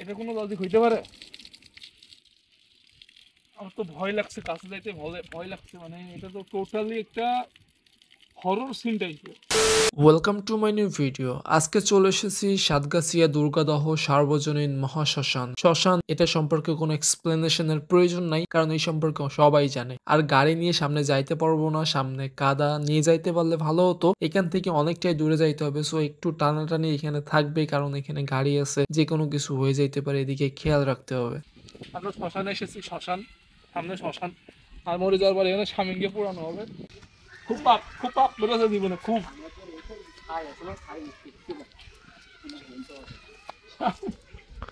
এটা কোনো লজিক হইতে পারে? আমার তো ভয় লাগছে, কাছে যাইতে ভয় লাগছে, মানে এটা তো টোটালি একটা হরর সিন টাইপের। Welcome to my new video. আজকে চলে এসেছি সাতগাছিয়া দুর্গাদহ সার্বজনীন মহাশ্মশান। শ্মশান এটা সম্পর্কে কোনো এক্সপ্লেনেশনের প্রয়োজন নাই, কারণ এই সম্পর্কে সবাই জানে। আর গাড়ি নিয়ে সামনে যাইতে পারবো না, সামনে কাদা, নিয়ে যাইতে পারলে ভালো হতো। এখান থেকে অনেকটাই দূরে যাইতে হবে, সো একটু টানাটানি এখানে থাকবে, কারণ এখানে গাড়ি আছে, যে কোনো কিছু হয়ে যাইতে পারে, এদিকে খেয়াল রাখতে হবে। আমরা শ্মশানে এসেছি, শ্মশান, সামনে শ্মশান। আর মরে যাওয়ার পরে এখানে স্বামীকে পোড়ানো হবে। খুব পাপ বেরোছে জীবনে, খুব।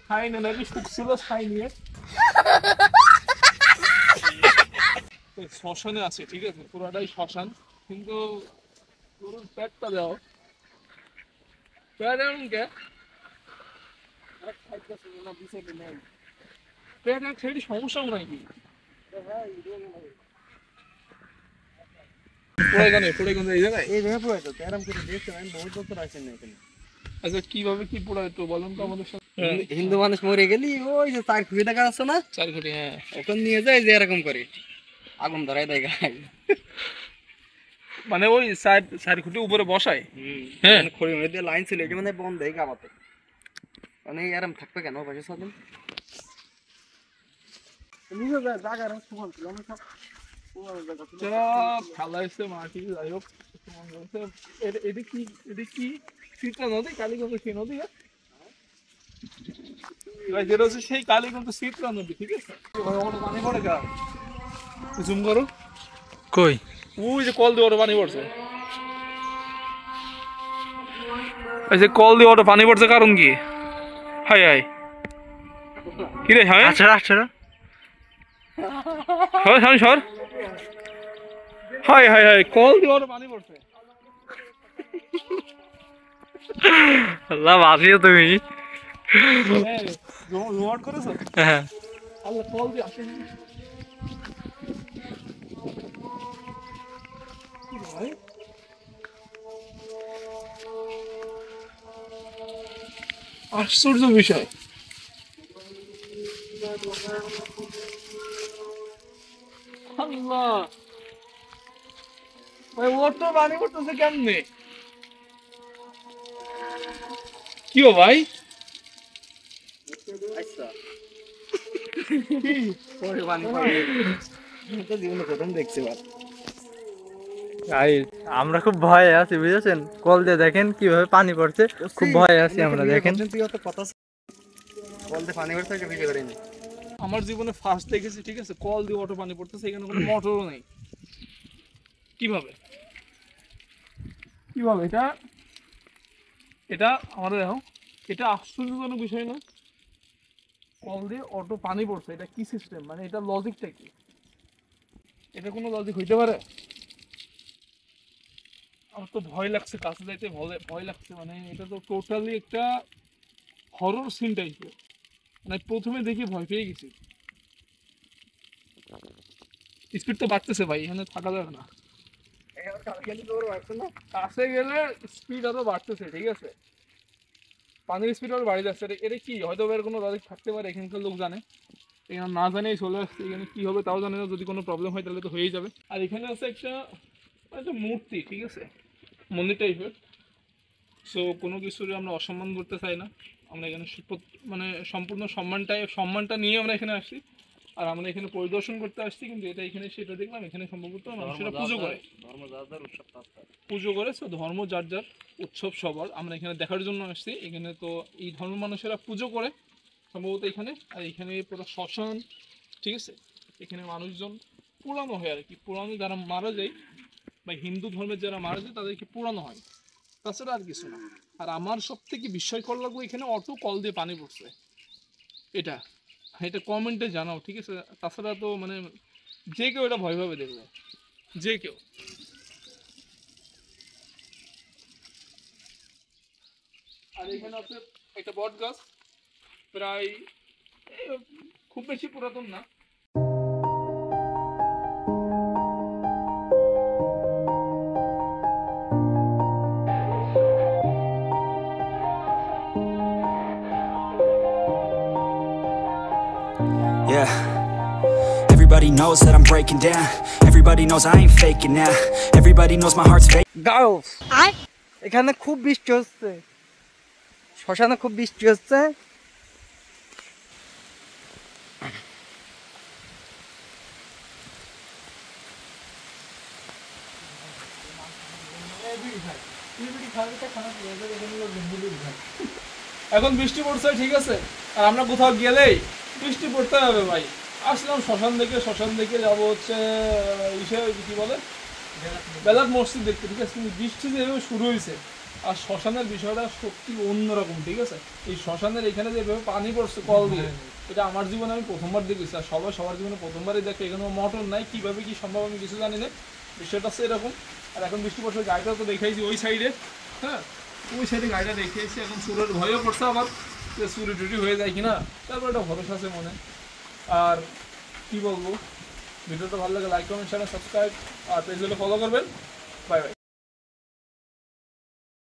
খাই না নাকি শুকছিল ছাই নিয়ে শ্মশানে আছে, ঠিক আছে, পুরাটাই শ্মশান। কিন্তু গরুর পেটটা দাও, পেট এমন কে? পেট এক সাইডে সমস্যা নাকি? এই জায়গায় আচ্ছা, কিভাবে কি পোড়ায় একটু বলেন তো আমাদের সাথে। হিন্দু মানুষ মরে গেলি ওই যে 4 কোটি টাকা আছে না, 4 কোটি, হ্যাঁ। ওখান নিয়ে যায় যে এরকম করে আগুন ধরাই দেয় গায়ে। মানে ওই 4 কোটি উপরে বসায়। হ্যাঁ, খড়ি মধ্যে লাইন ছিল, এটা মানে বন্ধ হয়ে গাবাতে, মানে এরম থাকবে কেন পয়সা সাদিন ফালাইছে মাটি, যাই হোক। এটা কি চিত্রা নদী? কালীগঞ্জ সেই নদী? যেটা হচ্ছে সেই কালীগঞ্জ চিত্রা নদী, ঠিক আছে। পানি পড়ে গা, জুম করো। কই? ওই যে কল দিয়ে ওটা পানি পড়ছে, এই যে কল দিয়ে ওটা পানি পড়ছে, কারণ কি? হাই হাই, কি রে? হ্যাঁ, আচ্ছা আচ্ছা, সর। হাই হাই হাই, কল দিয়ে ওটা পানি পড়ছে। আল্লাহ বাঁচিও তুমি। হ্যাঁ, জোয়ার করেছো? হ্যাঁ, আল্লাহ, কল দিয়ে আসে ভাই। আশ্চর্য বিষয়। আল্লাহ ভাই, ওর তো পানি পড়তেছে কেমনে? কি ও ভাই? আচ্ছা পরে পানি পড়ে, আমি তো জীবনে প্রথম দেখছি ভাই। আমরা খুব ভয়ে আছি, বুঝেছেন? কল দিয়ে দেখেন কিভাবে পানি পড়ছে, খুব ভয়ে আছি আমরা। দেখেন তুই অত কথা বলতে পানি পড়ছে এটা ভিডিও করিনি। আমার জীবনে ফার্স্ট দেখেছি, ঠিক আছে, কল দিয়ে অটো পানি পড়তেছে, এখানে কোনো মোটরও নেই। কিভাবে কিভাবে এটা এটা আমাদের দেখো, এটা আশ্চর্যজনক বিষয় না? কল দিয়ে অটো পানি পড়ছে, এটা কি সিস্টেম? মানে এটা লজিকটা কি? এটা কোনো লজিক হইতে পারে? আমার তো ভয় লাগছে, কাছে যাইতে ভয় লাগছে, মানে এটা তো টোটালি একটা হরর সিন টাইপের। মানে প্রথমে দেখে ভয় পেয়ে গেছি। স্পিড তো বাড়তেছে ভাই, এখানে থাকা যাবে না। কাছে গেলে স্পিড আরো বাড়তেছে, ঠিক আছে, পানির স্পিড আরো বাড়ি যাচ্ছে। এটা কি? হয়তো এর কোনো লজিক থাকতে পারে, এখানকার লোক জানে। এখানে না জানেই চলে আসছে, এখানে কি হবে তাও জানে না। যদি কোনো প্রবলেম হয় তাহলে তো হয়েই যাবে। আর এখানে আছে একটা একটা মূর্তি, ঠিক আছে, মন্দির টাইপের। সো কোনো কিছুর আমরা অসম্মান করতে চাই না। আমরা এখানে মানে সম্পূর্ণ সম্মানটা নিয়ে আমরা এখানে আসছি। আর আমরা এখানে পরিদর্শন করতে আসছি, কিন্তু এটা এখানে সেটা দেখলাম, এখানে সম্ভবত মানুষেরা পুজো করে। সো ধর্ম যার যার, উৎসব সবার। আমরা এখানে দেখার জন্য আসছি। এখানে তো এই ধর্ম মানুষেরা পুজো করে সম্ভবত এখানে। আর এখানে পুরো শ্মশান, ঠিক আছে, এখানে মানুষজন পোড়ানো হয় আর কি। পোড়ানো, যারা মারা যায় বা হিন্দু ধর্মের যারা মারা যায় তাদেরকে পোড়ানো হয়, তাছাড়া আর কিছু না। আর আমার সব থেকে বিস্ময়কর লাগলো, এখানে অটো কল দিয়ে পানি পড়ছে। এটা এটা কমেন্টে জানাও, ঠিক আছে। তাছাড়া তো মানে যে কেউ এটা ভয়ভাবে দেখবে, যে কেউ। আর এখানে আছে একটা বট গাছ, প্রায় খুব বেশি পুরাতন না। Yeah. Everybody knows that I'm breaking down. Everybody knows I ain't faking now. Everybody knows my heart's fake. Girls এখানে খুব বৃষ্টি হচ্ছে, শ্মশানে খুব বৃষ্টি হচ্ছে। এখন বৃষ্টি পড়ছে, ঠিক আছে, আর আমরা কোথাও গেলেই বৃষ্টি পড়তে হবে ভাই। আসলাম শ্মশান দেখে যাবো হচ্ছে ইসে কি বলে বেলাত মসজিদ দেখতে, ঠিক আছে। কিন্তু বৃষ্টি যেভাবে শুরু হয়েছে আর শ্মশানের বিষয়টা সত্যি অন্যরকম, ঠিক আছে। এই শ্মশানের এখানে যেভাবে পানি পড়ছে কল দিয়ে, এটা আমার জীবনে আমি প্রথমবার দেখেছি, আর সবার জীবনে প্রথমবারই দেখে। এখানে মোটর নাই, কিভাবে কি সম্ভব আমি কিছু জানি না, বিষয়টা হচ্ছে এরকম। আর এখন বৃষ্টি পড়ছে, গাড়িটা তো দেখাইছি ওই সাইডে, হ্যাঁ ওই সাইডে গাড়িটা রেখেছি। এখন চুরের ভয়ও পড়ছে আবার, যে চুরি টুরি হয়ে যায় কিনা, তারপর একটা ভরসা আছে মনে। আর কি বলবো, ভিডিওটা ভালো লাগে লাইক কমেন্ট শেয়ার সাবস্ক্রাইব, আর পেজগুলো ফলো করবেন। Bye bye.